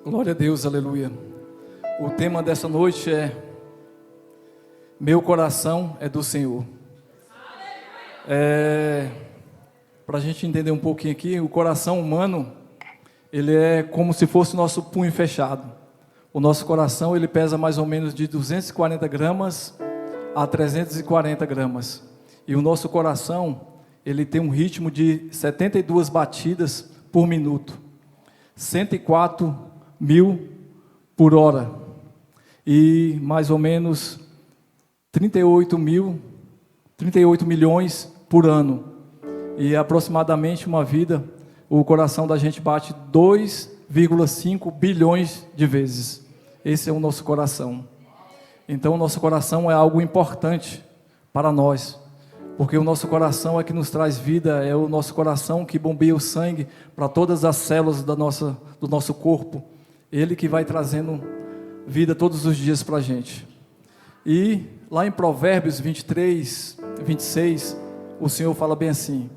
Glória a Deus, aleluia. O tema dessa noite é: meu coração é do Senhor. Para a gente entender um pouquinho aqui, o coração humano, ele é como se fosse o nosso punho fechado. O nosso coração, ele pesa mais ou menos de 240 gramas a 340 gramas. E o nosso coração, ele tem um ritmo de 72 batidas por minuto. 104 mil por hora e mais ou menos 38 milhões por ano, e aproximadamente uma vida, o coração da gente bate 2,5 bilhões de vezes. Esse é o nosso coração. Então o nosso coração é algo importante para nós, porque o nosso coração é que nos traz vida, é o nosso coração que bombeia o sangue para todas as células do nosso corpo. Ele que vai trazendo vida todos os dias para a gente. E lá em Provérbios 23, 26, o Senhor fala bem assim: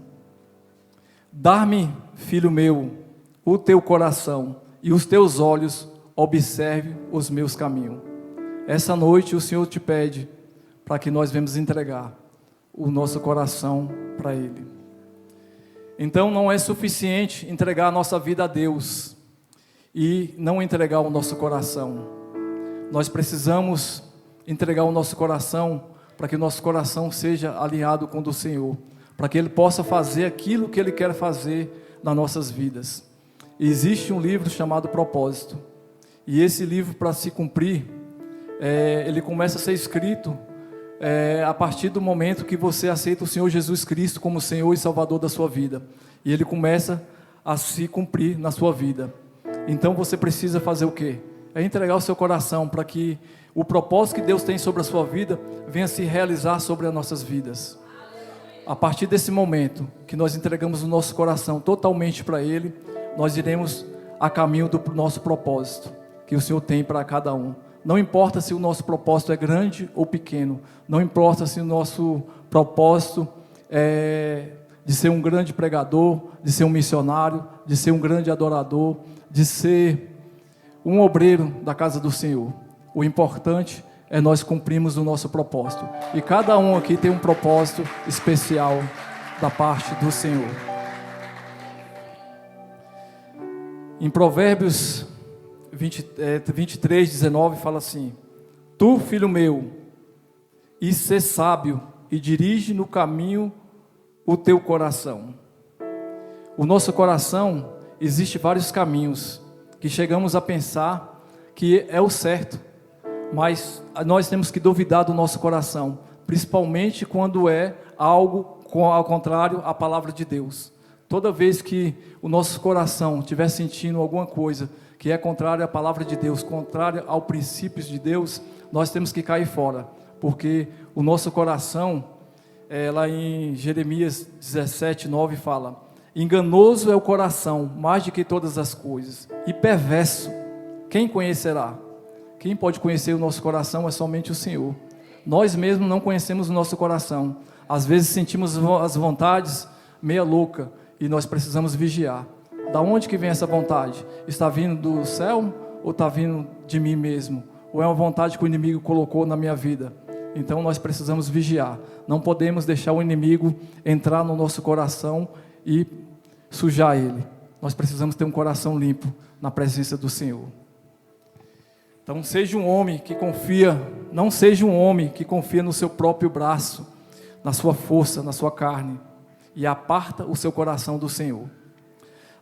dá-me, filho meu, o teu coração, e os teus olhos observe os meus caminhos. Essa noite o Senhor te pede para que nós venhamos entregar o nosso coração para Ele. Então não é suficiente entregar a nossa vida a Deus e não entregar o nosso coração. Nós precisamos entregar o nosso coração para que o nosso coração seja alinhado com o do Senhor, para que Ele possa fazer aquilo que Ele quer fazer nas nossas vidas. E existe um livro chamado Propósito, e esse livro, para se cumprir, ele começa a ser escrito a partir do momento que você aceita o Senhor Jesus Cristo como Senhor e Salvador da sua vida, e ele começa a se cumprir na sua vida. Então você precisa fazer o quê? É entregar o seu coração para que o propósito que Deus tem sobre a sua vida venha se realizar sobre as nossas vidas. A partir desse momento que nós entregamos o nosso coração totalmente para Ele, nós iremos a caminho do nosso propósito que o Senhor tem para cada um. Não importa se o nosso propósito é grande ou pequeno, não importa se o nosso propósito é de ser um grande pregador, de ser um missionário, de ser um grande adorador, de ser um obreiro da casa do Senhor. O importante é nós cumprirmos o nosso propósito. E cada um aqui tem um propósito especial da parte do Senhor. Em Provérbios 23, 19 fala assim: tu, filho meu, e sê sábio, e dirige no caminho o teu coração. O nosso coração, existe vários caminhos que chegamos a pensar que é o certo, mas nós temos que duvidar do nosso coração, principalmente quando é algo ao contrário à palavra de Deus. Toda vez que o nosso coração estiver sentindo alguma coisa que é contrária à palavra de Deus, contrária aos princípios de Deus, nós temos que cair fora, porque o nosso coração, lá em Jeremias 17, 9 fala: enganoso é o coração, mais do que todas as coisas, e perverso, quem conhecerá? Quem pode conhecer o nosso coração é somente o Senhor. Nós mesmos não conhecemos o nosso coração. Às vezes sentimos as vontades meia louca, e nós precisamos vigiar. Da onde que vem essa vontade? Está vindo do céu ou está vindo de mim mesmo? Ou é uma vontade que o inimigo colocou na minha vida? Então nós precisamos vigiar. Não podemos deixar o inimigo entrar no nosso coração e sujar ele. Nós precisamos ter um coração limpo na presença do Senhor. Então seja um homem que confia, não seja um homem que confia no seu próprio braço, na sua força, na sua carne, e aparta o seu coração do Senhor.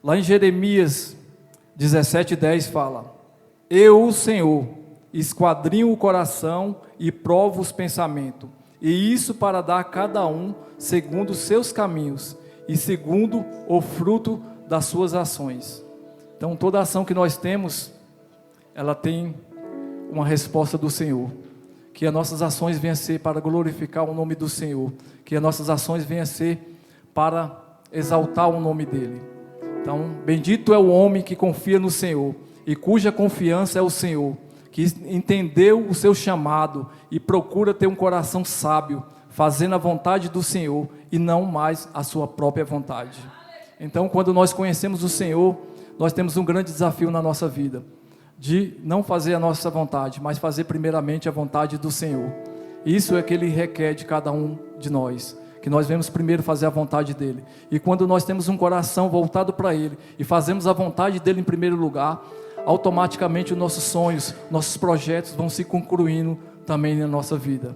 Lá em Jeremias 17:10 fala: eu, o Senhor, esquadrinho o coração e provo os pensamentos, e isso para dar a cada um segundo os seus caminhos e segundo o fruto das suas ações. Então toda ação que nós temos, ela tem uma resposta do Senhor. Que as nossas ações venham a ser para glorificar o nome do Senhor, que as nossas ações venham a ser para exaltar o nome dEle. Então, bendito é o homem que confia no Senhor, e cuja confiança é o Senhor, que entendeu o seu chamado, e procura ter um coração sábio, fazendo a vontade do Senhor, e não mais a sua própria vontade. Então, quando nós conhecemos o Senhor, nós temos um grande desafio na nossa vida. de não fazer a nossa vontade, mas fazer primeiramente a vontade do Senhor. Isso é que Ele requer de cada um de nós, que nós vemos primeiro fazer a vontade dEle. E quando nós temos um coração voltado para Ele e fazemos a vontade dEle em primeiro lugar, automaticamente os nossos sonhos, nossos projetos vão se concluindo também na nossa vida.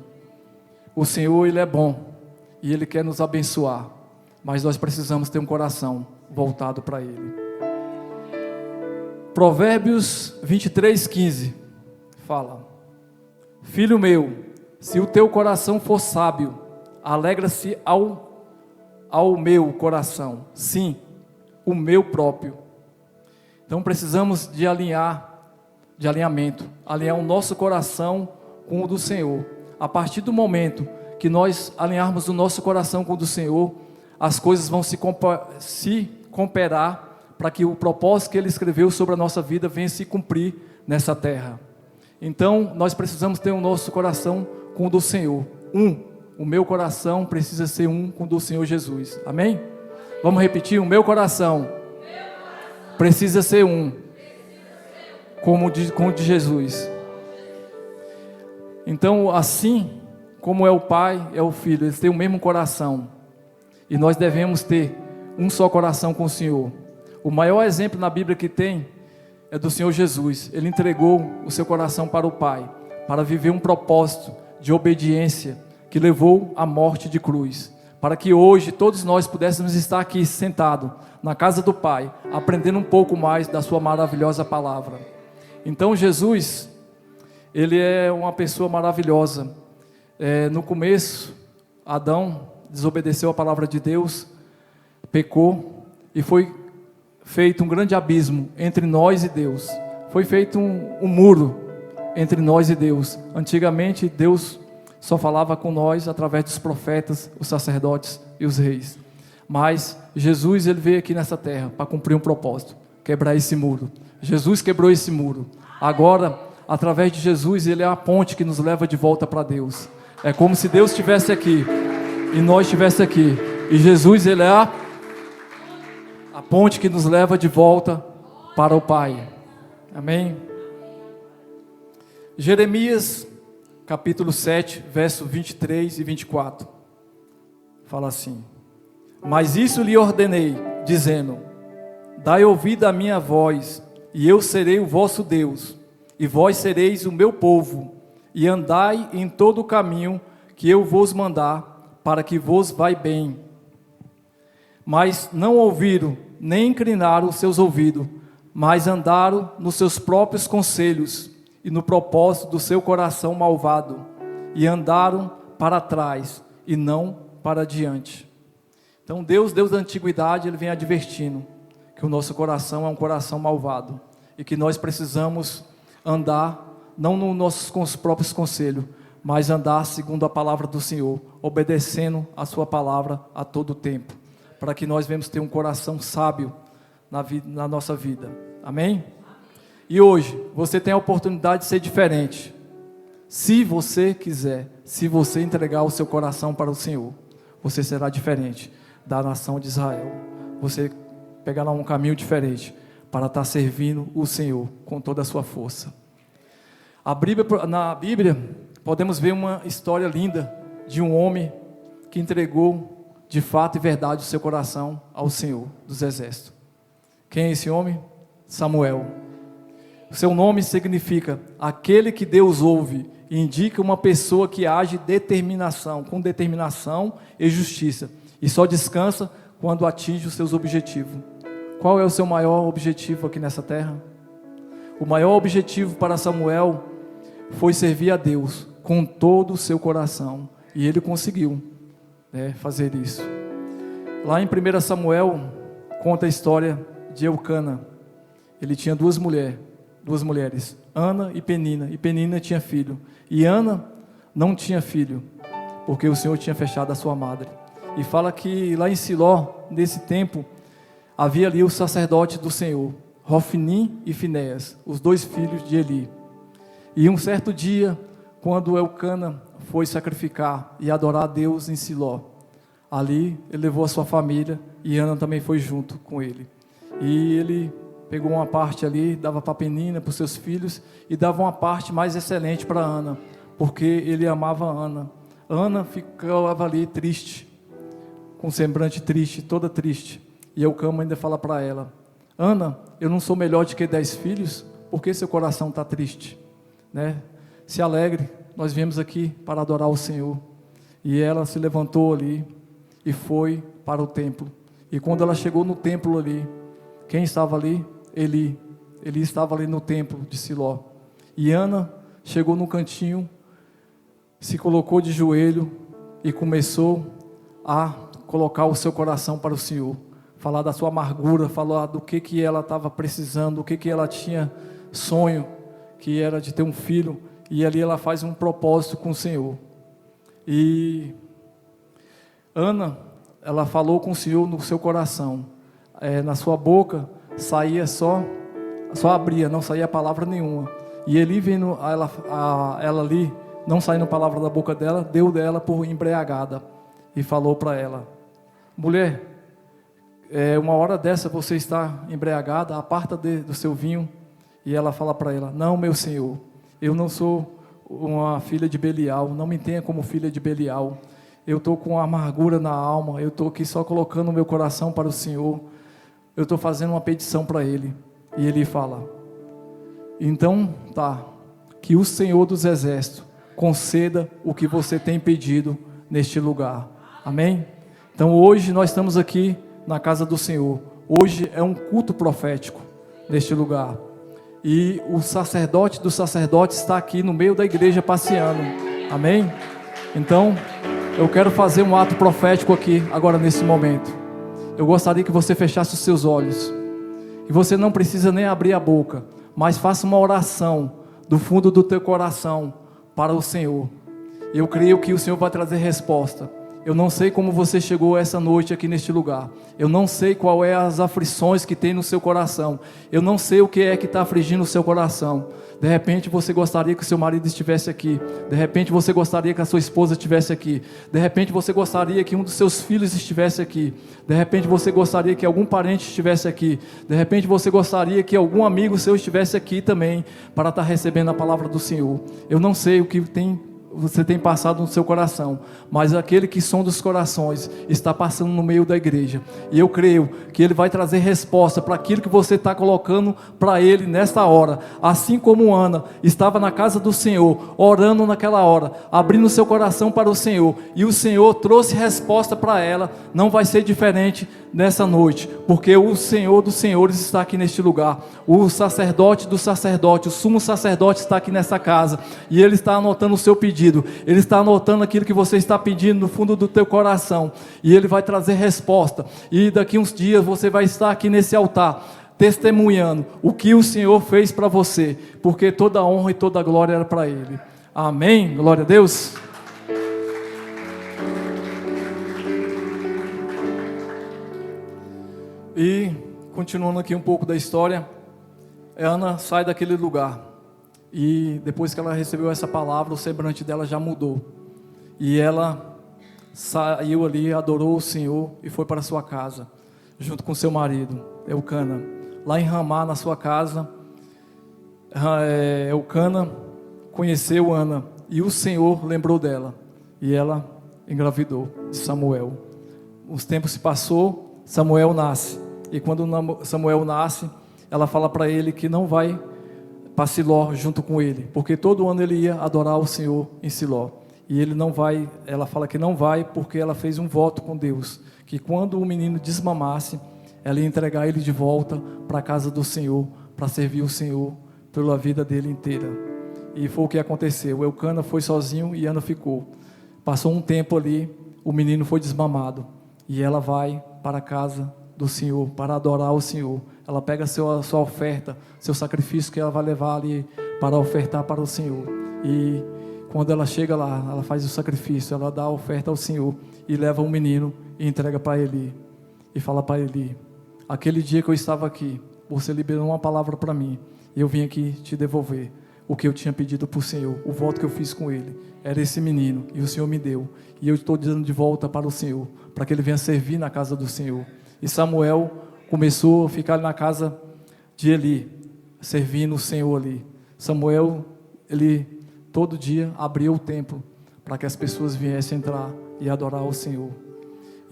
O Senhor, Ele é bom e Ele quer nos abençoar, mas nós precisamos ter um coração voltado para Ele. Provérbios 23:15 fala: Filho meu, se o teu coração for sábio, alegra-se ao meu coração, sim, o meu próprio. Então precisamos de alinhamento, alinhar o nosso coração com o do Senhor. A partir do momento que nós alinharmos o nosso coração com o do Senhor, as coisas vão se cooperar para que o propósito que Ele escreveu sobre a nossa vida venha se cumprir nessa terra. Então nós precisamos ter o nosso coração com o do Senhor. O meu coração precisa ser um com o do Senhor Jesus. Amém? Vamos repetir: o meu coração precisa ser um com o de Jesus. Então, assim como é o Pai, é o Filho, eles têm o mesmo coração. E nós devemos ter um só coração com o Senhor. O maior exemplo na Bíblia que tem é do Senhor Jesus. Ele entregou o seu coração para o Pai, para viver um propósito de obediência que levou à morte de cruz, para que hoje todos nós pudéssemos estar aqui sentados na casa do Pai, aprendendo um pouco mais da sua maravilhosa palavra. Então Jesus, Ele é uma pessoa maravilhosa. No começo, Adão desobedeceu a palavra de Deus, pecou, e foi feito um grande abismo entre nós e Deus. Foi feito um muro entre nós e Deus. Antigamente Deus só falava com nós através dos profetas, os sacerdotes e os reis. Mas Jesus, Ele veio aqui nessa terra para cumprir um propósito, quebrar esse muro. Jesus quebrou esse muro. Agora, através de Jesus, Ele é a ponte que nos leva de volta para Deus. É como se Deus estivesse aqui e nós estivéssemos aqui. E Jesus, Ele é a ponte que nos leva de volta para o Pai. Amém? Jeremias, capítulo 7, verso 23 e 24. Fala assim: Mas isso lhe ordenei, dizendo: Dai ouvido à minha voz, e eu serei o vosso Deus, e vós sereis o meu povo, e andai em todo o caminho que eu vos mandar, para que vos vai bem. Mas não ouviram, nem inclinaram os seus ouvidos, mas andaram nos seus próprios conselhos, e no propósito do seu coração malvado, e andaram para trás, e não para diante. Então Deus da antiguidade, Ele vem advertindo que o nosso coração é um coração malvado, e que nós precisamos andar, não nos nossos próprios conselhos, mas andar segundo a palavra do Senhor, obedecendo a sua palavra a todo tempo, para que nós venhamos ter um coração sábio na nossa vida. Amém? E hoje, você tem a oportunidade de ser diferente. Se você quiser, se você entregar o seu coração para o Senhor, você será diferente da nação de Israel. Você pegará um caminho diferente para estar servindo o Senhor com toda a sua força. Na Bíblia, podemos ver uma história linda de um homem que entregou de fato e verdade o seu coração ao Senhor dos exércitos. Quem é esse homem? Samuel. O seu nome significa aquele que Deus ouve, e indica uma pessoa que age com determinação e justiça, e só descansa quando atinge os seus objetivos. Qual é o seu maior objetivo aqui nessa terra? O maior objetivo para Samuel foi servir a Deus com todo o seu coração, e ele conseguiu fazer isso. Lá em 1 Samuel conta a história de Eucana. Ele tinha duas mulheres, Ana e Penina tinha filho, e Ana não tinha filho, porque o Senhor tinha fechado a sua madre. E fala que lá em Siló, nesse tempo, havia ali o sacerdote do Senhor, Hofni e Finéias, os dois filhos de Eli. E um certo dia, quando Eucana foi sacrificar e adorar a Deus em Siló, ali ele levou a sua família, e Ana também foi junto com ele. E ele pegou uma parte ali, dava para Penina, para os seus filhos, e dava uma parte mais excelente para Ana, porque ele amava Ana. Ana ficava ali triste, com semblante triste, toda triste. E Eucana ainda fala para ela: Ana, eu não sou melhor do que 10 filhos? Por que seu coração está triste? Né? Se alegre, nós viemos aqui para adorar o Senhor. E ela se levantou ali e foi para o templo. E quando ela chegou no templo ali, quem estava ali? Eli estava ali no templo de Siló. E Ana chegou no cantinho, se colocou de joelho e começou a colocar o seu coração para o Senhor. Falar da sua amargura, falar do que ela estava precisando, o que ela tinha sonho, que era de ter um filho. E ali ela faz um propósito com o Senhor. E Ana, ela falou com o Senhor no seu coração. Na sua boca saía só abria, não saía palavra nenhuma. E Eli vendo ela ali, não saindo palavra da boca dela, deu dela por embriagada. E falou para ela: mulher, uma hora dessa você está embriagada, aparta do seu vinho. E ela fala para ela: não, meu Senhor, eu não sou uma filha de Belial, não me tenha como filha de Belial. Eu estou com amargura na alma, eu estou aqui só colocando o meu coração para o Senhor. Eu estou fazendo uma petição para Ele. E Ele fala: então tá, que o Senhor dos Exércitos conceda o que você tem pedido neste lugar. Amém? Então hoje nós estamos aqui na casa do Senhor. Hoje é um culto profético neste lugar. E o sacerdote dos sacerdotes está aqui no meio da igreja passeando. Amém? Então, eu quero fazer um ato profético aqui, agora nesse momento. Eu gostaria que você fechasse os seus olhos. E você não precisa nem abrir a boca, mas faça uma oração do fundo do teu coração para o Senhor. Eu creio que o Senhor vai trazer resposta. Eu não sei como você chegou essa noite aqui neste lugar. Eu não sei qual é as aflições que tem no seu coração. Eu não sei o que é que está afligindo o seu coração. De repente você gostaria que o seu marido estivesse aqui. De repente você gostaria que a sua esposa estivesse aqui. De repente você gostaria que um dos seus filhos estivesse aqui. De repente você gostaria que algum parente estivesse aqui. De repente você gostaria que algum amigo seu estivesse aqui também, para estar recebendo a palavra do Senhor. Eu não sei o que você tem passado no seu coração, mas aquele que sonda os corações está passando no meio da igreja, e eu creio que Ele vai trazer resposta para aquilo que você está colocando para Ele nesta hora. Assim como Ana estava na casa do Senhor, orando naquela hora, abrindo seu coração para o Senhor, e o Senhor trouxe resposta para ela, não vai ser diferente nessa noite, porque o Senhor dos Senhores está aqui neste lugar. O sacerdote do sacerdote, o sumo sacerdote está aqui nessa casa, e Ele está anotando o seu pedido. Ele está anotando aquilo que você está pedindo no fundo do teu coração, e Ele vai trazer resposta. E daqui uns dias você vai estar aqui nesse altar, testemunhando o que o Senhor fez para você, porque toda a honra e toda a glória era para Ele. Amém? Glória a Deus. E continuando aqui um pouco da história, Ana sai daquele lugar. E depois que ela recebeu essa palavra, o semblante dela já mudou. E ela saiu ali, adorou o Senhor e foi para sua casa, junto com seu marido, Eucana. Lá em Ramá, na sua casa, Eucana conheceu Ana, e o Senhor lembrou dela. E ela engravidou de Samuel. Os tempos se passou, Samuel nasce. E quando Samuel nasce, ela fala para ele que não vai para Siló junto com ele, porque todo ano ele ia adorar o Senhor em Siló. E ele não vai, ela fala que não vai, porque ela fez um voto com Deus, que quando o menino desmamasse, ela ia entregar ele de volta para a casa do Senhor, para servir o Senhor pela vida dele inteira. E foi o que aconteceu. Eucana foi sozinho e Ana ficou. Passou um tempo ali, o menino foi desmamado, e ela vai para a casa do Senhor, para adorar o Senhor. Ela pega a sua oferta, seu sacrifício que ela vai levar ali para ofertar para o Senhor. E quando ela chega lá, ela faz o sacrifício, ela dá a oferta ao Senhor e leva um menino e entrega para Eli. E fala para Eli: aquele dia que eu estava aqui, você liberou uma palavra para mim, e eu vim aqui te devolver o que eu tinha pedido para o Senhor, o voto que eu fiz com ele. Era esse menino, e o Senhor me deu, e eu estou dando de volta para o Senhor, para que ele venha servir na casa do Senhor. E Samuel começou a ficar na casa de Eli, servindo o Senhor ali. Samuel, ele todo dia abria o templo para que as pessoas viessem entrar e adorar o Senhor.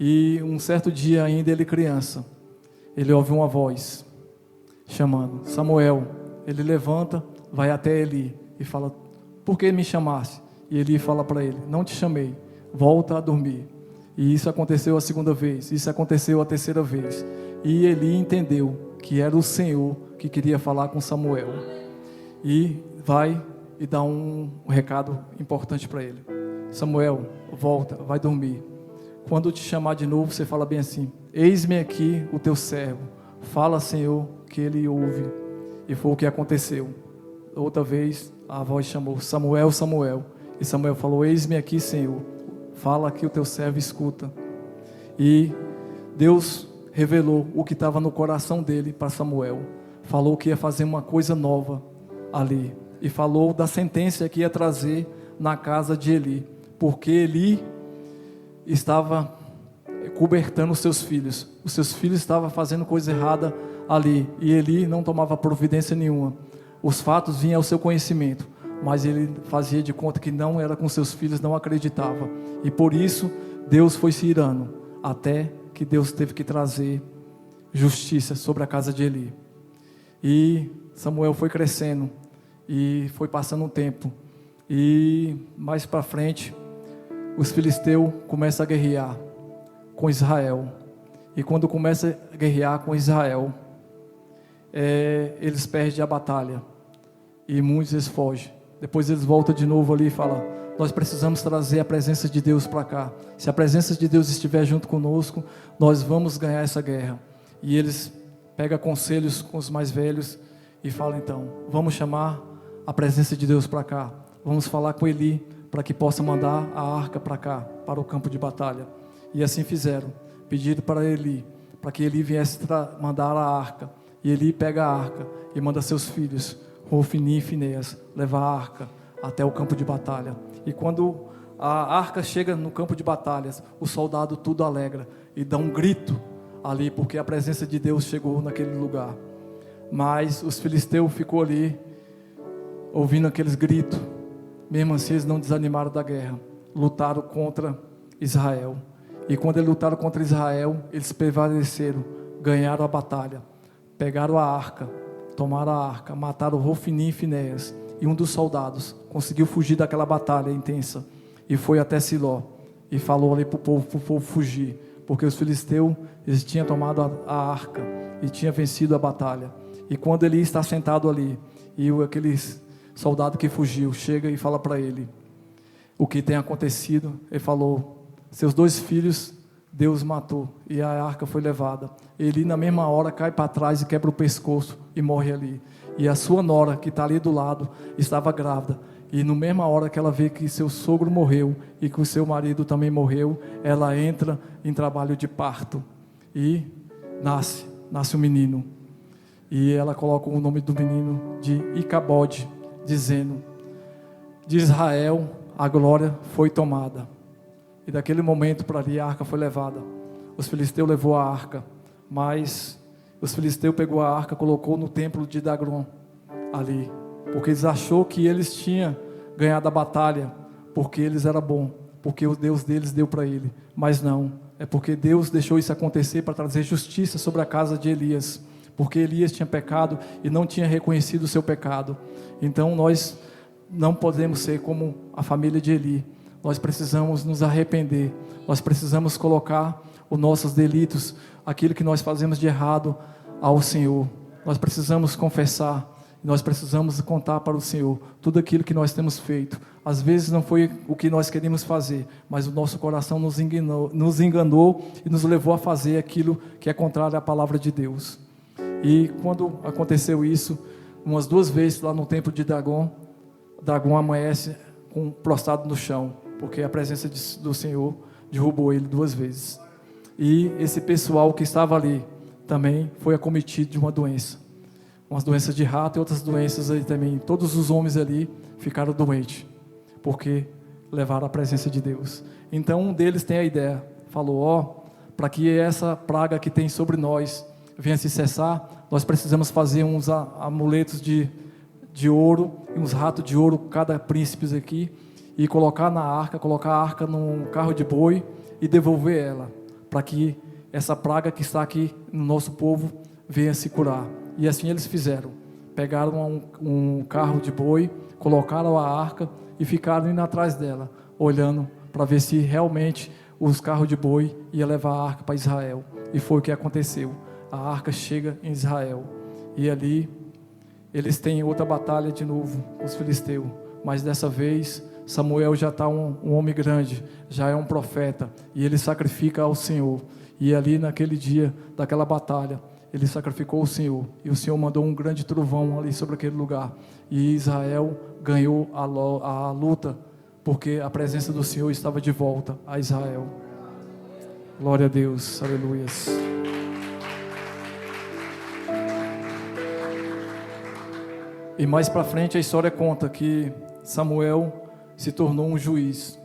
E um certo dia ainda, ele criança, ele ouve uma voz chamando, Samuel. Ele levanta, vai até Eli e fala, por que me chamaste? E Eli fala para ele, não te chamei, volta a dormir. E isso aconteceu a segunda vez, isso aconteceu a terceira vez. E Eli entendeu que era o Senhor que queria falar com Samuel. E vai e dá um recado importante para ele. Samuel, volta, vai dormir. Quando te chamar de novo, você fala bem assim, eis-me aqui o teu servo. Fala, Senhor, que ele ouve. E foi o que aconteceu. Outra vez, a voz chamou, Samuel, Samuel. E Samuel falou, eis-me aqui, Senhor. Fala que o teu servo escuta. E Deus revelou o que estava no coração dele para Samuel. Falou que ia fazer uma coisa nova ali. E falou da sentença que ia trazer na casa de Eli. Porque Eli estava cobertando os seus filhos. Os seus filhos estavam fazendo coisa errada ali. E Eli não tomava providência nenhuma. Os fatos vinham ao seu conhecimento. Mas ele fazia de conta que não era com seus filhos, não acreditava. E por isso Deus foi se irando. Até que Deus teve que trazer justiça sobre a casa de Eli. E Samuel foi crescendo. E foi passando um tempo. E mais para frente, os filisteus começam a guerrear com Israel. E quando começa a guerrear com Israel, eles perdem a batalha. E muitos eles fogem. Depois eles voltam de novo ali e falam, nós precisamos trazer a presença de Deus para cá. Se a presença de Deus estiver junto conosco, nós vamos ganhar essa guerra. E eles pegam conselhos com os mais velhos e falam então, vamos chamar a presença de Deus para cá. Vamos falar com Eli para que possa mandar a arca para cá, para o campo de batalha. E assim fizeram. Pediram para Eli, para que Eli viesse mandar a arca. E Eli pega a arca e manda seus filhos, Hofni e Finéias, levar a arca até o campo de batalha. E quando a arca chega no campo de batalhas, o soldado tudo alegra e dá um grito ali, porque a presença de Deus chegou naquele lugar. Mas os filisteus ficou ali, ouvindo aqueles gritos. Mesmo assim eles não desanimaram da guerra, lutaram contra Israel. E quando eles lutaram contra Israel, eles prevaleceram, ganharam a batalha, pegaram a arca, tomaram a arca, mataram Hofni e Finéias. E um dos soldados conseguiu fugir daquela batalha intensa e foi até Siló e falou ali para o povo fugir, porque os filisteus eles tinham tomado a arca e tinham vencido a batalha. E quando ele está sentado ali e aquele soldado que fugiu chega e fala para ele o que tem acontecido, ele falou, seus 2 filhos Deus matou e a arca foi levada. Ele na mesma hora cai para trás e quebra o pescoço e morre ali. E a sua nora que está ali do lado estava grávida. E na mesma hora que ela vê que seu sogro morreu e que o seu marido também morreu, ela entra em trabalho de parto e nasce um menino. E ela coloca o nome do menino de Icabode, dizendo, de Israel a glória foi tomada. E daquele momento para ali a arca foi levada. Os filisteus levou a arca, mas os filisteus pegou a arca, colocou no templo de Dagom ali, porque eles achou que eles tinham ganhado a batalha, porque eles eram bons, porque o Deus deles deu para ele. Mas não, é porque Deus deixou isso acontecer para trazer justiça sobre a casa de Elias, porque Elias tinha pecado e não tinha reconhecido o seu pecado. Então nós não podemos ser como a família de Eli. Nós precisamos nos arrepender, nós precisamos colocar os nossos delitos, aquilo que nós fazemos de errado ao Senhor. Nós precisamos confessar, nós precisamos contar para o Senhor tudo aquilo que nós temos feito. Às vezes não foi o que nós queríamos fazer, mas o nosso coração nos enganou e nos levou a fazer aquilo que é contrário à palavra de Deus. E quando aconteceu isso, umas 2 vezes lá no templo de Dagom amanhece prostrado no chão, porque a presença do Senhor derrubou ele 2 vezes. E esse pessoal que estava ali também foi acometido de uma doença, umas doenças de rato e outras doenças aí também. Todos os homens ali ficaram doentes, porque levaram a presença de Deus. Então um deles tem a ideia, falou, para que essa praga que tem sobre nós venha se cessar, nós precisamos fazer uns amuletos de ouro, e uns ratos de ouro, cada príncipe aqui, e colocar na arca, colocar a arca num carro de boi e devolver ela, para que essa praga que está aqui no nosso povo venha se curar. E assim eles fizeram. Pegaram um carro de boi, colocaram a arca e ficaram indo atrás dela, olhando para ver se realmente os carros de boi iam levar a arca para Israel. E foi o que aconteceu. A arca chega em Israel. E ali eles têm outra batalha de novo com os filisteus. Mas dessa vez Samuel já está um homem grande, já é um profeta. E ele sacrifica ao Senhor. E ali naquele dia daquela batalha, ele sacrificou o Senhor, e o Senhor mandou um grande trovão ali sobre aquele lugar, e Israel ganhou a luta, porque a presença do Senhor estava de volta a Israel. Glória a Deus, aleluias. E mais para frente a história conta que Samuel se tornou um juiz.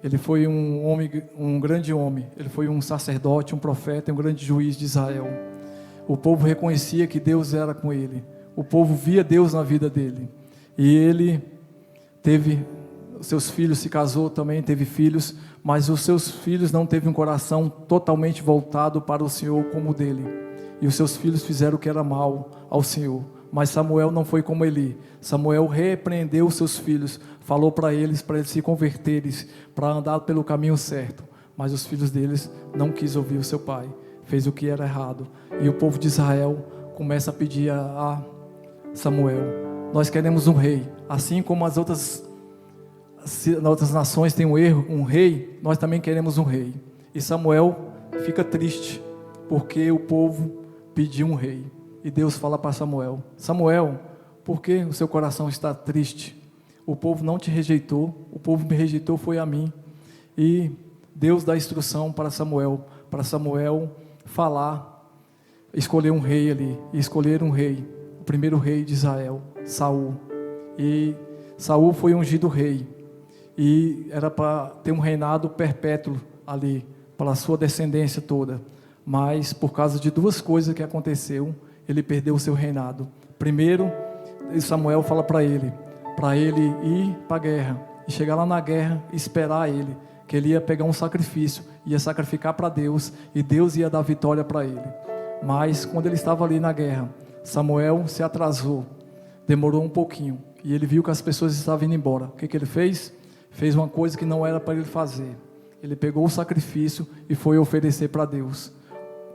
Ele foi um homem, um grande homem, ele foi um sacerdote, um profeta, um grande juiz de Israel. O povo reconhecia que Deus era com ele. O povo via Deus na vida dele. E ele teve seus filhos, se casou também, teve filhos, mas os seus filhos não teve um coração totalmente voltado para o Senhor como o dele. E os seus filhos fizeram o que era mal ao Senhor. Mas Samuel não foi como Eli. Samuel repreendeu os seus filhos, falou para eles se converterem, para andar pelo caminho certo. Mas os filhos deles não quis ouvir o seu pai, fez o que era errado. E o povo de Israel começa a pedir a Samuel: nós queremos um rei, assim como as outras nações têm um rei, nós também queremos um rei. E Samuel fica triste, porque o povo pediu um rei. E Deus fala para Samuel: Samuel, por que o seu coração está triste? O povo não te rejeitou, o povo me rejeitou foi a mim. E Deus dá instrução para Samuel falar, escolher um rei ali, e escolher um rei, o primeiro rei de Israel, Saul. E Saul foi ungido rei, e era para ter um reinado perpétuo ali, para a sua descendência toda. Mas por causa de duas coisas que aconteceu, ele perdeu o seu reinado. Primeiro, Samuel fala para ele ir para a guerra, e chegar lá na guerra e esperar ele, que ele ia pegar um sacrifício, ia sacrificar para Deus, e Deus ia dar vitória para ele. Mas quando ele estava ali na guerra, Samuel se atrasou, demorou um pouquinho, e ele viu que as pessoas estavam indo embora. O que ele fez? Fez uma coisa que não era para ele fazer. Ele pegou o sacrifício e foi oferecer para Deus.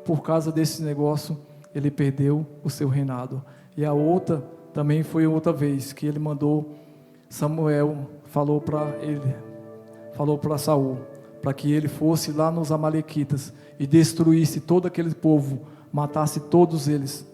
Por causa desse negócio, ele perdeu o seu reinado. E a outra também foi outra vez que ele mandou, Samuel falou para Saul, para que ele fosse lá nos amalequitas e destruísse todo aquele povo, matasse todos eles,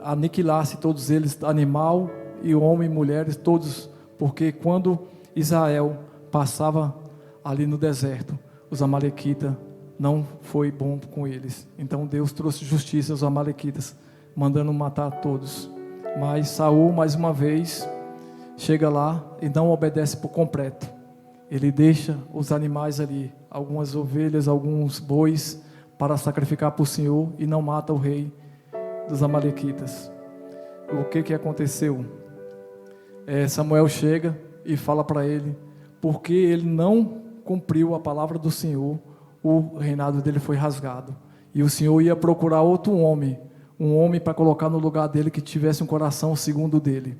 aniquilasse todos eles, animal e homem, mulheres, todos, porque quando Israel passava ali no deserto, os amalequitas não foi bom com eles. Então Deus trouxe justiça aos amalequitas, mandando matar todos. Mas Saul, mais uma vez, chega lá e não obedece por completo. Ele deixa os animais ali, algumas ovelhas, alguns bois, para sacrificar para o Senhor, e não mata o rei dos amalequitas. O que aconteceu? Samuel chega e fala para ele, porque ele não cumpriu a palavra do Senhor, o reinado dele foi rasgado. E o Senhor ia procurar outro homem, um homem para colocar no lugar dele, que tivesse um coração segundo o dele.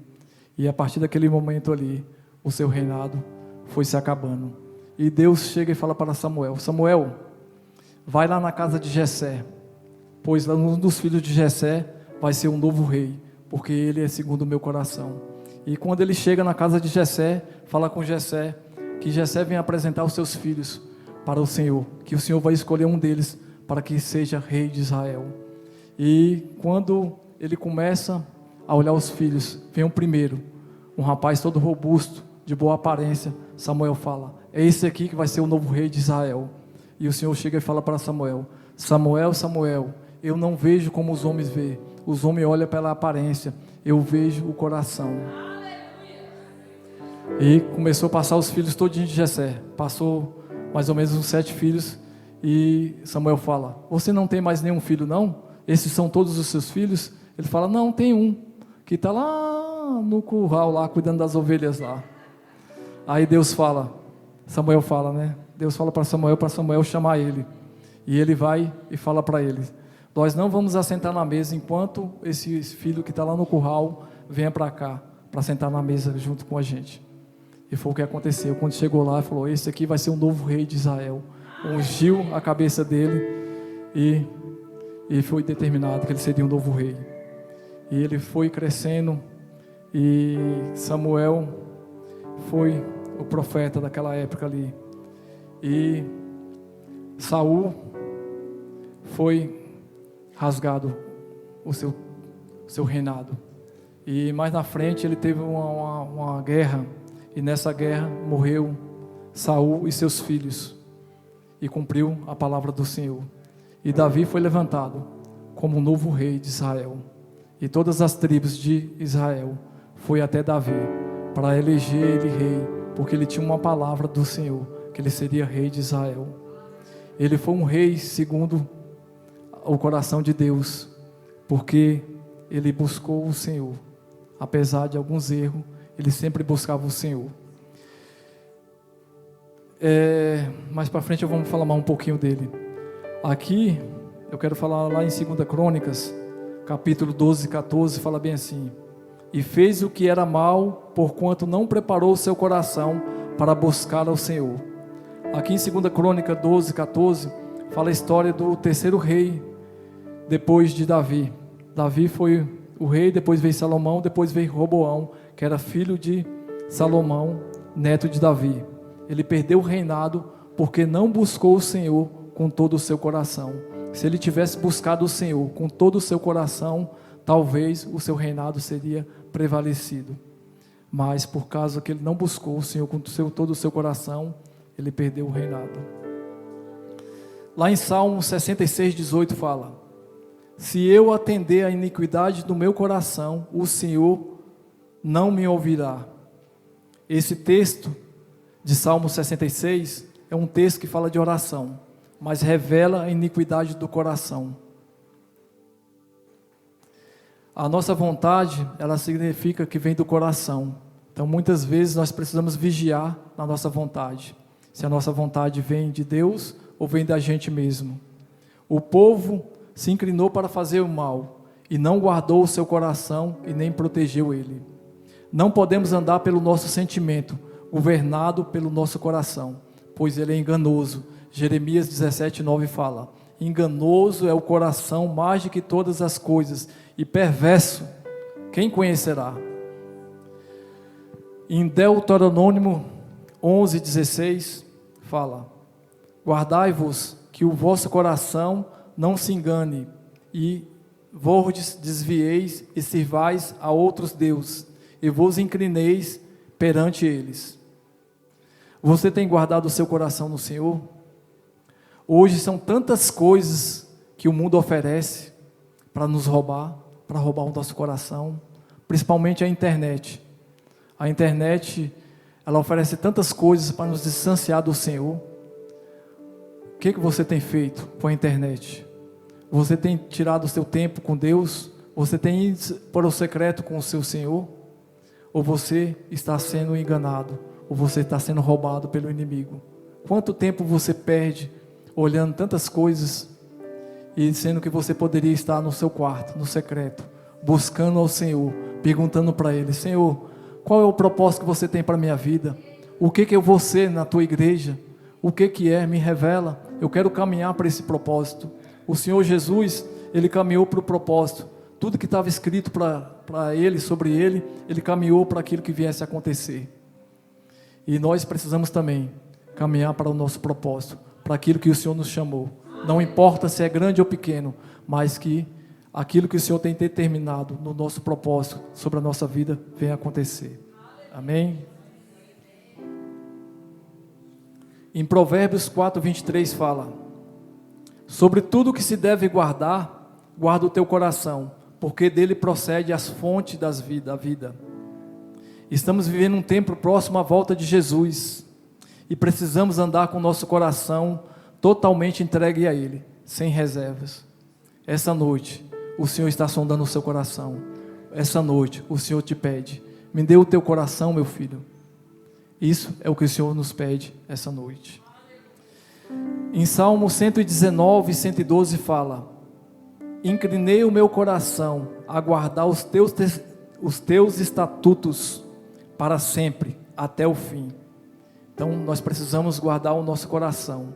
E a partir daquele momento ali, o seu reinado foi se acabando. E Deus chega e fala para Samuel: Samuel, vai lá na casa de Jessé, pois um dos filhos de Jessé vai ser um novo rei, porque ele é segundo o meu coração. E quando ele chega na casa de Jessé, fala com Jessé, que Jessé vem apresentar os seus filhos para o Senhor, que o Senhor vai escolher um deles para que seja rei de Israel. E quando ele começa a olhar os filhos, vem o primeiro, um rapaz todo robusto, de boa aparência. Samuel fala: é esse aqui que vai ser o novo rei de Israel. E o Senhor chega e fala para Samuel: Samuel, Samuel, eu não vejo como os homens veem. Os homens olham pela aparência, eu vejo o coração. E começou a passar os filhos todinhos de Jessé. Passou mais ou menos uns 7 filhos. E Samuel fala: você não tem mais nenhum filho não? Esses são todos os seus filhos? Ele fala, não, tem um, que está lá no curral, lá, cuidando das ovelhas lá. Aí Deus fala, Samuel fala, né? Deus fala para Samuel chamar ele. E ele vai e fala para ele, nós não vamos assentar na mesa enquanto esse filho que está lá no curral venha para cá, para sentar na mesa junto com a gente. E foi o que aconteceu. Quando chegou lá, ele falou, esse aqui vai ser o novo rei de Israel. Ungiu a cabeça dele e foi determinado que ele seria um novo rei. E ele foi crescendo e Samuel foi o profeta daquela época ali. E Saul foi rasgado o seu reinado. E mais na frente ele teve uma guerra, e nessa guerra morreu Saul e seus filhos, e cumpriu a palavra do Senhor. E Davi foi levantado como o novo rei de Israel, e todas as tribos de Israel foi até Davi para eleger ele rei, porque ele tinha uma palavra do Senhor, que ele seria rei de Israel. Ele foi um rei segundo o coração de Deus, porque ele buscou o Senhor. Apesar de alguns erros, ele sempre buscava o Senhor. Mais para frente eu vou falar mais um pouquinho dele. Aqui, eu quero falar lá em 2 Crônicas, capítulo 12 e 14, fala bem assim: e fez o que era mal, porquanto não preparou o seu coração para buscar ao Senhor. Aqui em 2 Crônica 12 e 14, fala a história do terceiro rei, depois de Davi. Davi foi o rei, depois veio Salomão, depois veio Roboão, que era filho de Salomão, neto de Davi. Ele perdeu o reinado porque não buscou o Senhor com todo o seu coração. Se ele tivesse buscado o Senhor com todo o seu coração, talvez o seu reinado seria prevalecido. Mas por causa que ele não buscou o Senhor com todo o seu coração, ele perdeu o reinado. Lá em Salmo 66, 18 fala: se eu atender à iniquidade do meu coração, o Senhor não me ouvirá. Esse texto de Salmo 66 é um texto que fala de oração, mas revela a iniquidade do coração. A nossa vontade, ela significa que vem do coração. Então muitas vezes nós precisamos vigiar na nossa vontade, se a nossa vontade vem de Deus ou vem da gente mesmo. O povo se inclinou para fazer o mal e não guardou o seu coração e nem protegeu ele. Não podemos andar pelo nosso sentimento, governado pelo nosso coração, pois ele é enganoso. Jeremias 17:9 fala: enganoso é o coração mais do que todas as coisas, e perverso, quem conhecerá? Em Deuteronômio 11:16 fala: guardai-vos que o vosso coração não se engane, e vos desvieis e sirvais a outros deuses, e vos inclineis perante eles. Você tem guardado o seu coração no Senhor? Hoje são tantas coisas que o mundo oferece para nos roubar, para roubar o nosso coração, principalmente a internet. A internet, ela oferece tantas coisas para nos distanciar do Senhor. O que você tem feito com a internet? Você tem tirado o seu tempo com Deus? Você tem ido para o secreto com o seu Senhor? Ou você está sendo enganado? Ou você está sendo roubado pelo inimigo? Quanto tempo você perde olhando tantas coisas e sendo que você poderia estar no seu quarto, no secreto, buscando ao Senhor, perguntando para Ele: Senhor, qual é o propósito que você tem para a minha vida? O que eu vou ser na tua igreja? O que é? Me revela. Eu quero caminhar para esse propósito. O Senhor Jesus, Ele caminhou para o propósito. Tudo que estava escrito para Ele, sobre Ele, Ele caminhou para aquilo que viesse a acontecer. E nós precisamos também caminhar para o nosso propósito, para aquilo que o Senhor nos chamou. Não importa se é grande ou pequeno, mas que aquilo que o Senhor tem determinado no nosso propósito, sobre a nossa vida, venha acontecer. Amém? Em Provérbios 4:23 fala: sobre tudo que se deve guardar, guarda o teu coração, porque dele procede as fontes da vida. Estamos vivendo um tempo próximo à volta de Jesus, e precisamos andar com o nosso coração totalmente entregue a Ele, sem reservas. Essa noite, o Senhor está sondando o seu coração. Essa noite, o Senhor te pede: me dê o teu coração, meu filho. Isso é o que o Senhor nos pede essa noite. Em Salmo 119, 112 fala: inclinei o meu coração a guardar os teus estatutos para sempre, até o fim. Então nós precisamos guardar o nosso coração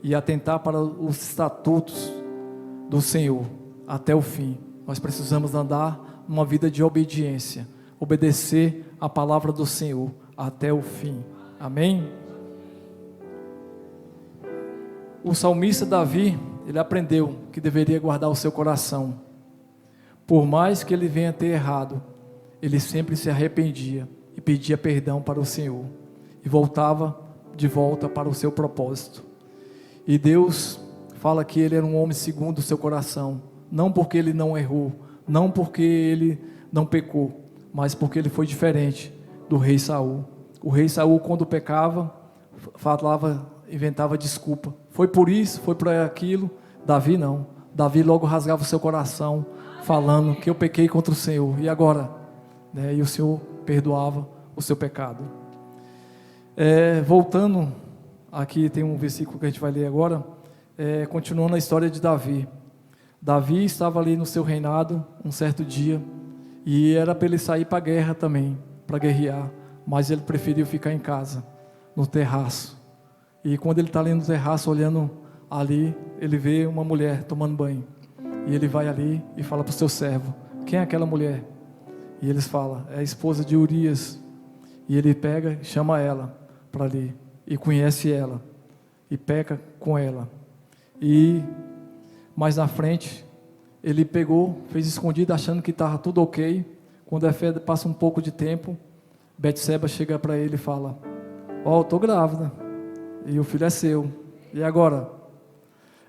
e atentar para os estatutos do Senhor até o fim. Nós precisamos andar uma vida de obediência, obedecer a palavra do Senhor até o fim. Amém? O salmista Davi, ele aprendeu que deveria guardar o seu coração. Por mais que ele venha ter errado, ele sempre se arrependia e pedia perdão para o Senhor e voltava de volta para o seu propósito. E Deus fala que ele era um homem segundo o seu coração, não porque ele não errou, não porque ele não pecou, mas porque ele foi diferente do rei Saul. O rei Saul, quando pecava, inventava desculpa. Foi por isso, foi por aquilo. Davi não. Davi logo rasgava o seu coração, falando que eu pequei contra o Senhor. E agora? E o Senhor perdoava o seu pecado. Voltando, aqui tem um versículo que a gente vai ler agora, continuando a história de Davi. Davi estava ali no seu reinado, um certo dia, e era para ele sair para a guerra também, para guerrear, mas ele preferiu ficar em casa, no terraço. E quando ele está ali no terraço, olhando ali, ele vê uma mulher tomando banho, e ele vai ali e fala para o seu servo: quem é aquela mulher? E eles falam: é a esposa de Urias. E ele pega, chama ela para ali, e conhece ela, e peca com ela. E mais na frente, ele pegou, fez escondido, achando que estava tudo ok. Quando passa um pouco de tempo, Betseba chega para ele e fala: ó, estou grávida, e o filho é seu. E agora?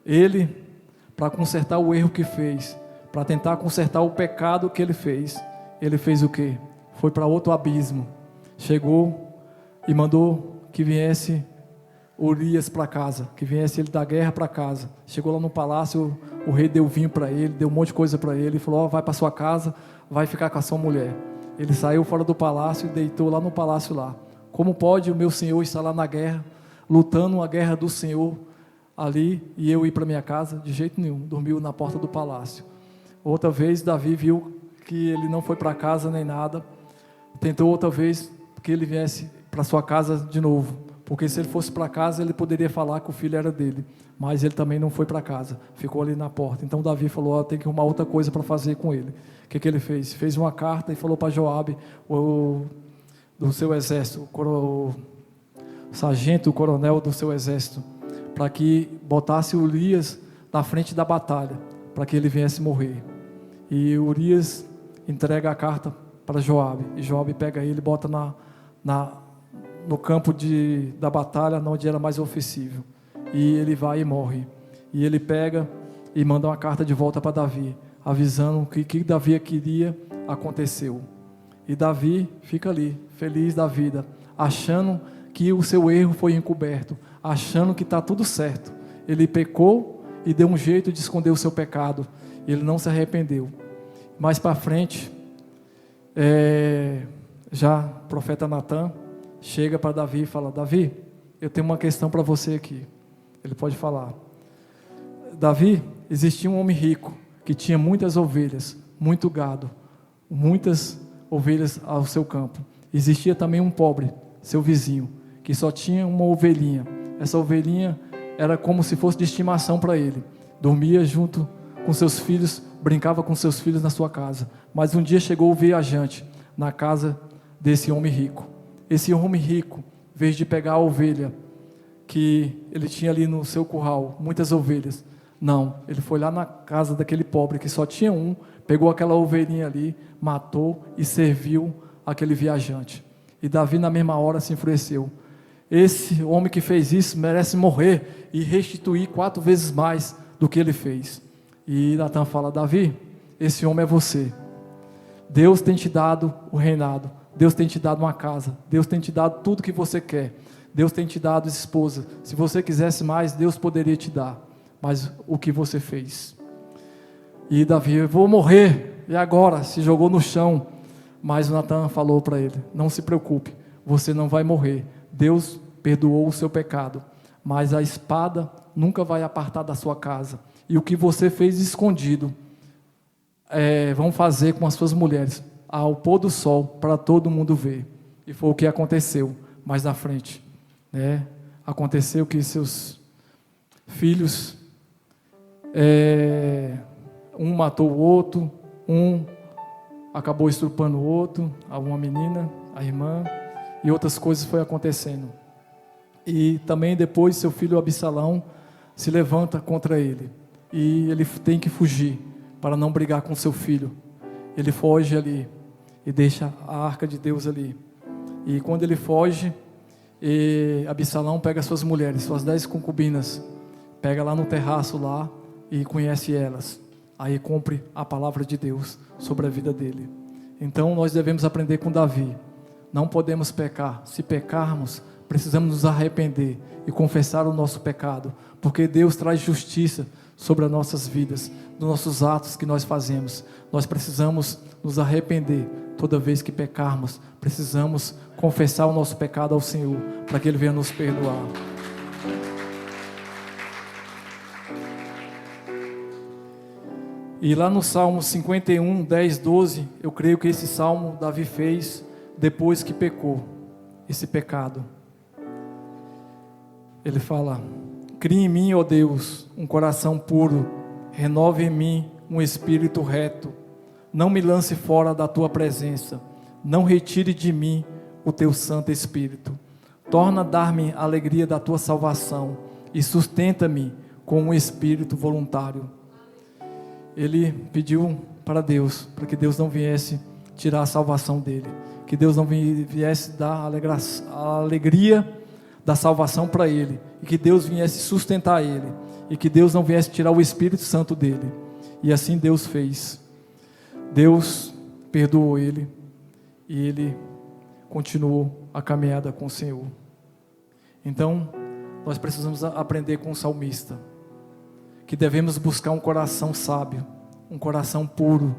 Ele, para consertar o erro que fez, para tentar consertar o pecado que ele fez o quê? Foi para outro abismo. Chegou e mandou que viesse Urias para casa, que viesse ele da guerra para casa. Chegou lá no palácio, o rei deu vinho para ele, deu um monte de coisa para ele, e falou: ó, vai para sua casa, vai ficar com a sua mulher. Ele saiu fora do palácio e deitou lá no palácio lá. Como pode o meu senhor estar lá na guerra, lutando a guerra do Senhor ali, e eu ir para minha casa? De jeito nenhum. Dormiu na porta do palácio. Outra vez Davi viu que ele não foi para casa nem nada, tentou outra vez que ele viesse para sua casa de novo, porque se ele fosse para casa ele poderia falar que o filho era dele, mas ele também não foi para casa, ficou ali na porta. Então Davi falou: ó, tem que arrumar outra coisa para fazer com ele. O que ele fez? Fez uma carta e falou para Joabe, do seu exército, o sargento, o coronel do seu exército, para que botasse Urias na frente da batalha, para que ele viesse morrer. E Urias entrega a carta para Joabe, e Joabe pega ele e bota no campo da batalha, onde era mais ofensivo, e ele vai e morre. E ele pega e manda uma carta de volta para Davi, avisando que o que Davi queria aconteceu. E Davi fica ali, feliz da vida, achando que o seu erro foi encoberto, achando que está tudo certo. Ele pecou e deu um jeito de esconder o seu pecado, ele não se arrependeu. Mais para frente, já o profeta Natan chega para Davi e fala: Davi, eu tenho uma questão para você aqui. Ele pode falar: Davi, existia um homem rico que tinha muitas ovelhas, muito gado, muitas ovelhas ao seu campo. Existia também um pobre, seu vizinho, que só tinha uma ovelhinha. Essa ovelhinha era como se fosse de estimação para ele. Dormia junto com seus filhos, brincava com seus filhos na sua casa. Mas um dia chegou o viajante na casa desse homem rico. Esse homem rico, em vez de pegar a ovelha que ele tinha ali no seu curral, muitas ovelhas, não, ele foi lá na casa daquele pobre que só tinha um, pegou aquela ovelhinha ali, matou e serviu aquele viajante. E Davi na mesma hora se enfureceu: esse homem que fez isso merece morrer e restituir 4 vezes mais do que ele fez. E Natan fala: Davi, esse homem é você. Deus tem te dado o reinado, Deus tem te dado uma casa, Deus tem te dado tudo que você quer, Deus tem te dado esposa. Se você quisesse mais, Deus poderia te dar, mas o que você fez? E Davi, eu vou morrer, e agora? Se jogou no chão. Mas Natan falou para ele, não se preocupe, você não vai morrer. Deus perdoou o seu pecado, mas a espada nunca vai apartar da sua casa. E o que você fez escondido, vão fazer com as suas mulheres, ao pôr do sol, para todo mundo ver. E foi o que aconteceu mais na frente, né? Aconteceu que seus filhos, um matou o outro, um acabou estrupando o outro, uma menina, a irmã, e outras coisas foi acontecendo. E também depois seu filho Absalão se levanta contra ele, e ele tem que fugir, para não brigar com seu filho. Ele foge ali, e deixa a arca de Deus ali. E quando ele foge, Absalão pega suas mulheres, suas 10 concubinas, pega lá no terraço lá, e conhece elas. Aí cumpre a palavra de Deus sobre a vida dele. Então nós devemos aprender com Davi. Não podemos pecar. Se pecarmos, precisamos nos arrepender e confessar o nosso pecado, porque Deus traz justiça sobre as nossas vidas, dos nossos atos que nós fazemos. Nós precisamos nos arrepender toda vez que pecarmos. Precisamos confessar o nosso pecado ao Senhor, para que Ele venha nos perdoar. E lá no Salmo 51, 10, 12, eu creio que esse salmo Davi fez depois que pecou, esse pecado. Ele fala: crie em mim, ó Deus, um coração puro, renove em mim um espírito reto, não me lance fora da tua presença, não retire de mim o teu Santo Espírito, torna a dar-me a alegria da tua salvação e sustenta-me com um espírito voluntário. Ele pediu para Deus, para que Deus não viesse tirar a salvação dele, que Deus não viesse dar a alegria da salvação para ele, e que Deus viesse sustentar ele, e que Deus não viesse tirar o Espírito Santo dele. E assim Deus fez. Deus perdoou ele, e ele continuou a caminhada com o Senhor. Então nós precisamos aprender com o salmista, que devemos buscar um coração sábio, um coração puro.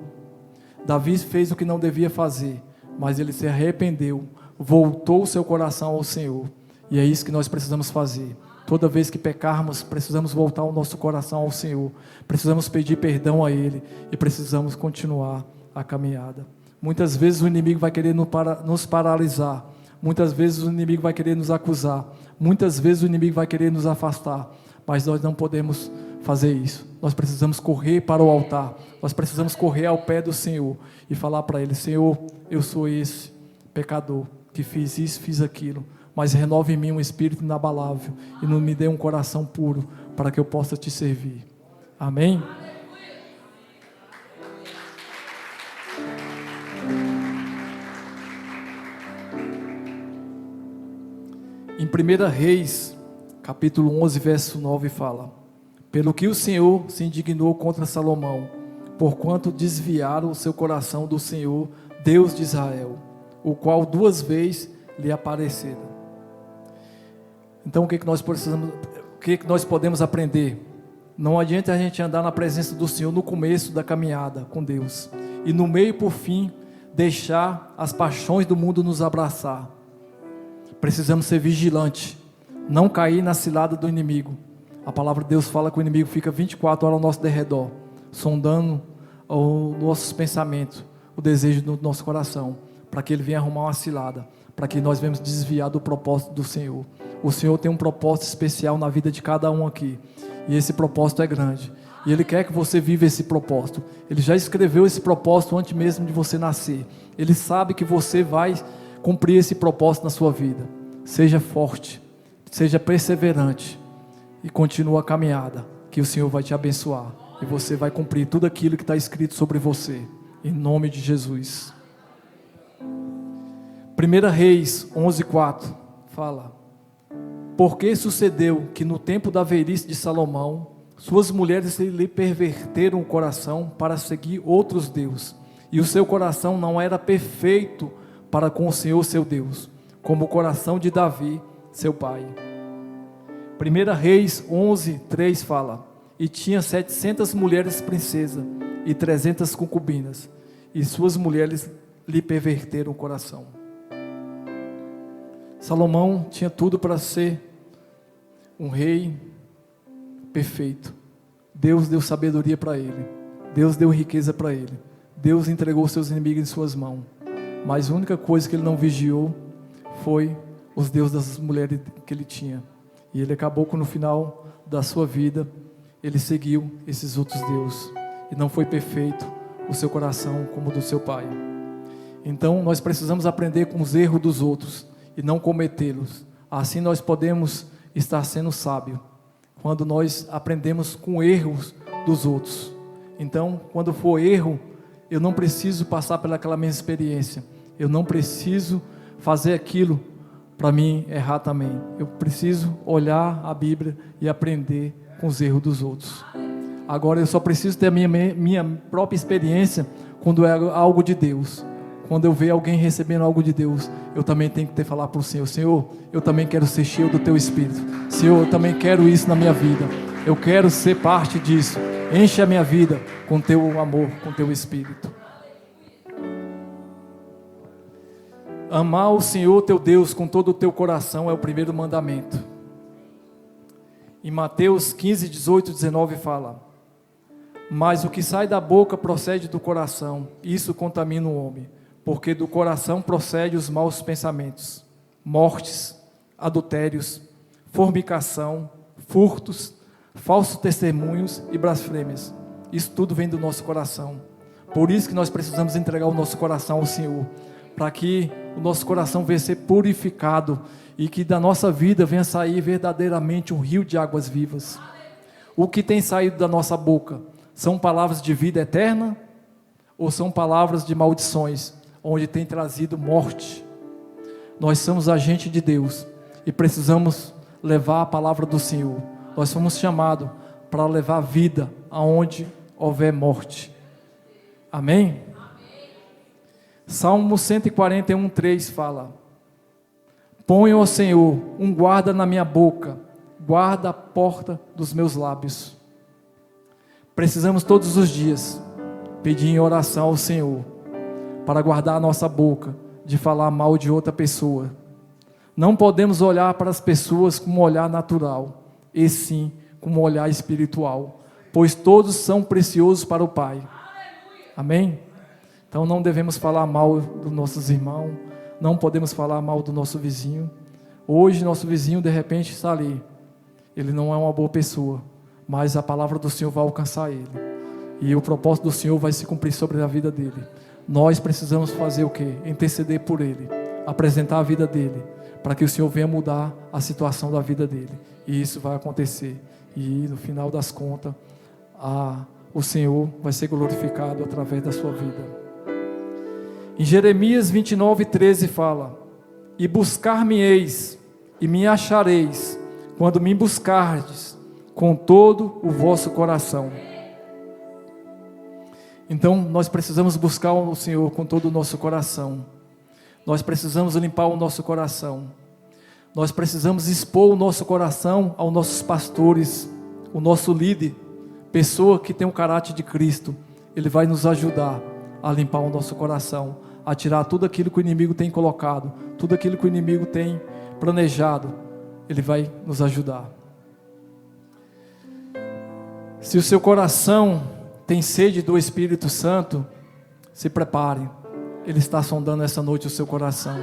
Davi fez o que não devia fazer, mas ele se arrependeu, voltou o seu coração ao Senhor, e é isso que nós precisamos fazer. Toda vez que pecarmos, precisamos voltar o nosso coração ao Senhor, precisamos pedir perdão a Ele, e precisamos continuar a caminhada. Muitas vezes o inimigo vai querer nos paralisar, muitas vezes o inimigo vai querer nos acusar, muitas vezes o inimigo vai querer nos afastar, mas nós não podemos fazer isso. Nós precisamos correr para o altar, nós precisamos correr ao pé do Senhor e falar para Ele: Senhor, eu sou esse pecador que fiz isso, fiz aquilo, mas renove em mim um espírito inabalável e não me dê um coração puro, para que eu possa te servir. Amém? Em 1 Reis, capítulo 11, verso 9, fala: pelo que o Senhor se indignou contra Salomão, porquanto desviaram o seu coração do Senhor, Deus de Israel, o qual 2 vezes lhe apareceram. Então o que nós precisamos, o que nós podemos aprender? Não adianta a gente andar na presença do Senhor no começo da caminhada com Deus, e no meio e por fim deixar as paixões do mundo nos abraçar. Precisamos ser vigilantes, não cair na cilada do inimigo. A palavra de Deus fala que o inimigo fica 24 horas ao nosso derredor, sondando os nossos pensamentos, o desejo do nosso coração, para que ele venha arrumar uma cilada, para que nós venhamos desviar do propósito do Senhor. O Senhor tem um propósito especial na vida de cada um aqui, e esse propósito é grande, e Ele quer que você viva esse propósito. Ele já escreveu esse propósito antes mesmo de você nascer. Ele sabe que você vai cumprir esse propósito na sua vida. Seja forte, seja perseverante, e continua a caminhada, que o Senhor vai te abençoar, e você vai cumprir tudo aquilo que está escrito sobre você, em nome de Jesus. 1 Reis 11:4 fala: porque sucedeu que no tempo da velhice de Salomão, suas mulheres lhe perverteram o coração para seguir outros deuses, e o seu coração não era perfeito para com o Senhor seu Deus, como o coração de Davi, seu pai. 1 Reis 11:3 fala: e tinha 700 mulheres princesas, e 300 concubinas, e suas mulheres lhe perverteram o coração. Salomão tinha tudo para ser um rei perfeito. Deus deu sabedoria para ele, Deus deu riqueza para ele, Deus entregou seus inimigos em suas mãos, mas a única coisa que ele não vigiou foi os deuses das mulheres que ele tinha, e ele acabou com, no final da sua vida, ele seguiu esses outros deuses, e não foi perfeito o seu coração como o do seu pai. Então nós precisamos aprender com os erros dos outros, e não cometê-los. Assim nós podemos estar sendo sábios, quando nós aprendemos com erros dos outros. Então, quando for erro, eu não preciso passar pelaquela mesma experiência, eu não preciso fazer aquilo para mim errar também. Eu preciso olhar a Bíblia e aprender com os erros dos outros. Agora eu só preciso ter a minha própria experiência quando é algo de Deus. Quando eu ver alguém recebendo algo de Deus, eu também tenho que falar para o Senhor: Senhor, eu também quero ser cheio do Teu Espírito. Senhor, eu também quero isso na minha vida. Eu quero ser parte disso. Enche a minha vida com Teu amor, com Teu Espírito. Amar o Senhor teu Deus com todo o teu coração é o primeiro mandamento. Em Mateus 15, 18, 19 fala: mas o que sai da boca procede do coração, isso contamina o homem, porque do coração procede os maus pensamentos, mortes, adultérios, fornicação, furtos, falsos testemunhos e blasfêmias. Isso tudo vem do nosso coração. Por isso que nós precisamos entregar o nosso coração ao Senhor, para que o nosso coração venha ser purificado e que da nossa vida venha sair verdadeiramente um rio de águas vivas. O que tem saído da nossa boca são palavras de vida eterna ou são palavras de maldições, onde tem trazido morte? Nós somos agentes de Deus e precisamos levar a palavra do Senhor. Nós fomos chamados para levar vida aonde houver morte. Amém? Salmo 141, 3 fala: ponha, ó Senhor, um guarda na minha boca, guarda a porta dos meus lábios. Precisamos todos os dias pedir em oração ao Senhor, para guardar a nossa boca de falar mal de outra pessoa. Não podemos olhar para as pessoas com um olhar natural, e sim com um olhar espiritual, pois todos são preciosos para o Pai. Amém? Então não devemos falar mal dos nossos irmãos, não podemos falar mal do nosso vizinho. Hoje nosso vizinho de repente está ali, ele não é uma boa pessoa, mas a palavra do Senhor vai alcançar ele, e o propósito do Senhor vai se cumprir sobre a vida dele. Nós precisamos fazer o quê? Interceder por ele, apresentar a vida dele, para que o Senhor venha mudar a situação da vida dele, e isso vai acontecer, e no final das contas, o Senhor vai ser glorificado através da sua vida. Em Jeremias 29, 13 fala: e buscar-me-eis, e me achareis, quando me buscardes, com todo o vosso coração. Então nós precisamos buscar o Senhor com todo o nosso coração. Nós precisamos limpar o nosso coração. Nós precisamos expor o nosso coração aos nossos pastores, o nosso líder, pessoa que tem o caráter de Cristo. Ele vai nos ajudar a limpar o nosso coração, a tirar tudo aquilo que o inimigo tem colocado, tudo aquilo que o inimigo tem planejado. Ele vai nos ajudar. Se o seu coração tem sede do Espírito Santo, se prepare, Ele está sondando essa noite o seu coração.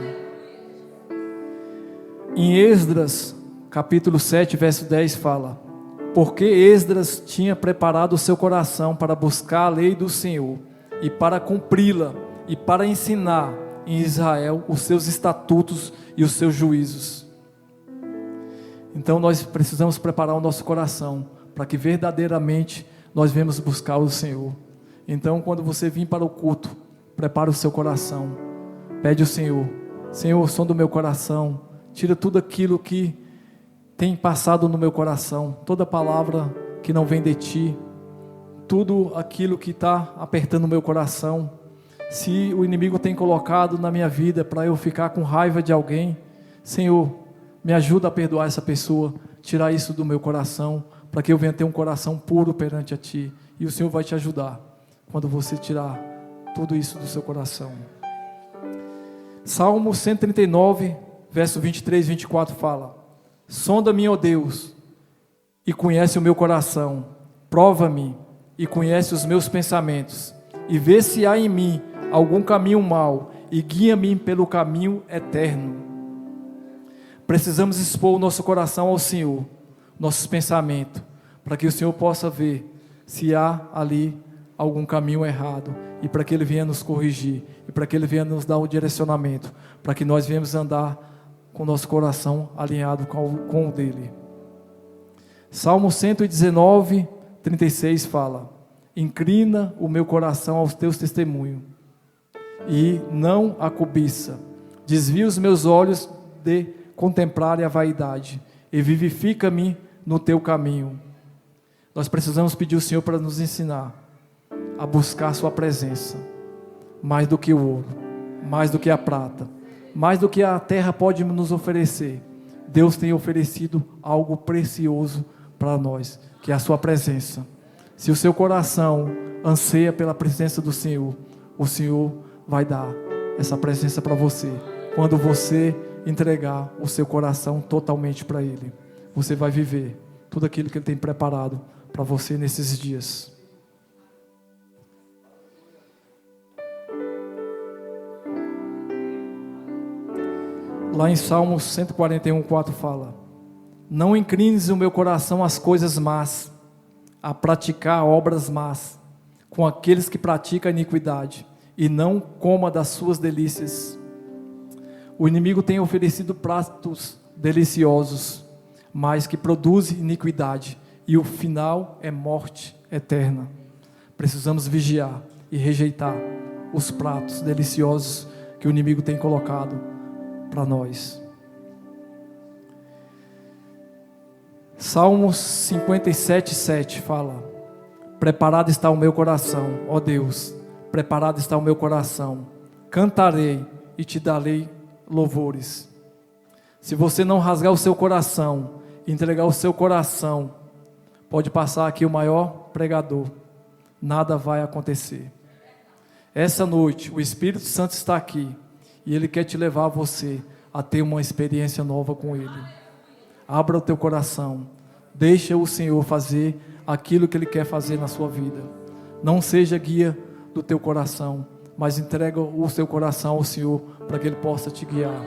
Em Esdras, capítulo 7, verso 10 fala: porque Esdras tinha preparado o seu coração para buscar a lei do Senhor, e para cumpri-la, e para ensinar em Israel os seus estatutos e os seus juízos. Então nós precisamos preparar o nosso coração, para que verdadeiramente nós venhamos buscar o Senhor. Então quando você vir para o culto, prepara o seu coração, pede ao Senhor: Senhor, som do meu coração, tira tudo aquilo que tem passado no meu coração, toda palavra que não vem de Ti, tudo aquilo que está apertando o meu coração. Se o inimigo tem colocado na minha vida para eu ficar com raiva de alguém, Senhor, me ajuda a perdoar essa pessoa, tirar isso do meu coração, para que eu venha ter um coração puro perante a Ti, e o Senhor vai te ajudar. quando você tirar tudo isso do seu coração. Salmo 139, verso 23 e 24 fala: sonda-me, ó Deus, e conhece o meu coração, prova-me e conhece os meus pensamentos, e vê se há em mim algum caminho mau, e guia-me pelo caminho eterno. Precisamos expor o nosso coração ao Senhor, nossos pensamentos, para que o Senhor possa ver se há ali algum caminho errado, e para que Ele venha nos corrigir, e para que Ele venha nos dar o direcionamento, para que nós venhamos andar com o nosso coração alinhado com o dele. Salmo 119, 36 fala: inclina o meu coração aos teus testemunhos, e não a cobiça. Desvia os meus olhos de contemplarem a vaidade, e vivifica-me no teu caminho. Nós precisamos pedir ao Senhor para nos ensinar a buscar a sua presença, mais do que o ouro, mais do que a prata, mais do que a terra pode nos oferecer. Deus tem oferecido algo precioso para nós, que é a sua presença. Se o seu coração anseia pela presença do Senhor, o Senhor vai dar essa presença para você. Quando você entregar o seu coração totalmente para Ele, você vai viver tudo aquilo que Ele tem preparado para você nesses dias. Lá em Salmos 141:4 fala: não inclines o meu coração às coisas más, a praticar obras más, com aqueles que praticam a iniquidade, e não coma das suas delícias. O inimigo tem oferecido pratos deliciosos, mas que produzem iniquidade, e o final é morte eterna. Precisamos vigiar e rejeitar os pratos deliciosos que o inimigo tem colocado para nós. Salmos 57:7 fala: preparado está o meu coração, ó Deus, preparado está o meu coração, cantarei e te darei louvores. Se você não rasgar o seu coração, entregar o seu coração, pode passar aqui o maior pregador, nada vai acontecer. Essa noite o Espírito Santo está aqui, e Ele quer te levar você a ter uma experiência nova com Ele. Abra o teu coração, deixa o Senhor fazer aquilo que Ele quer fazer na sua vida. Não seja guia do teu coração, mas entrega o seu coração ao Senhor, para que Ele possa te guiar.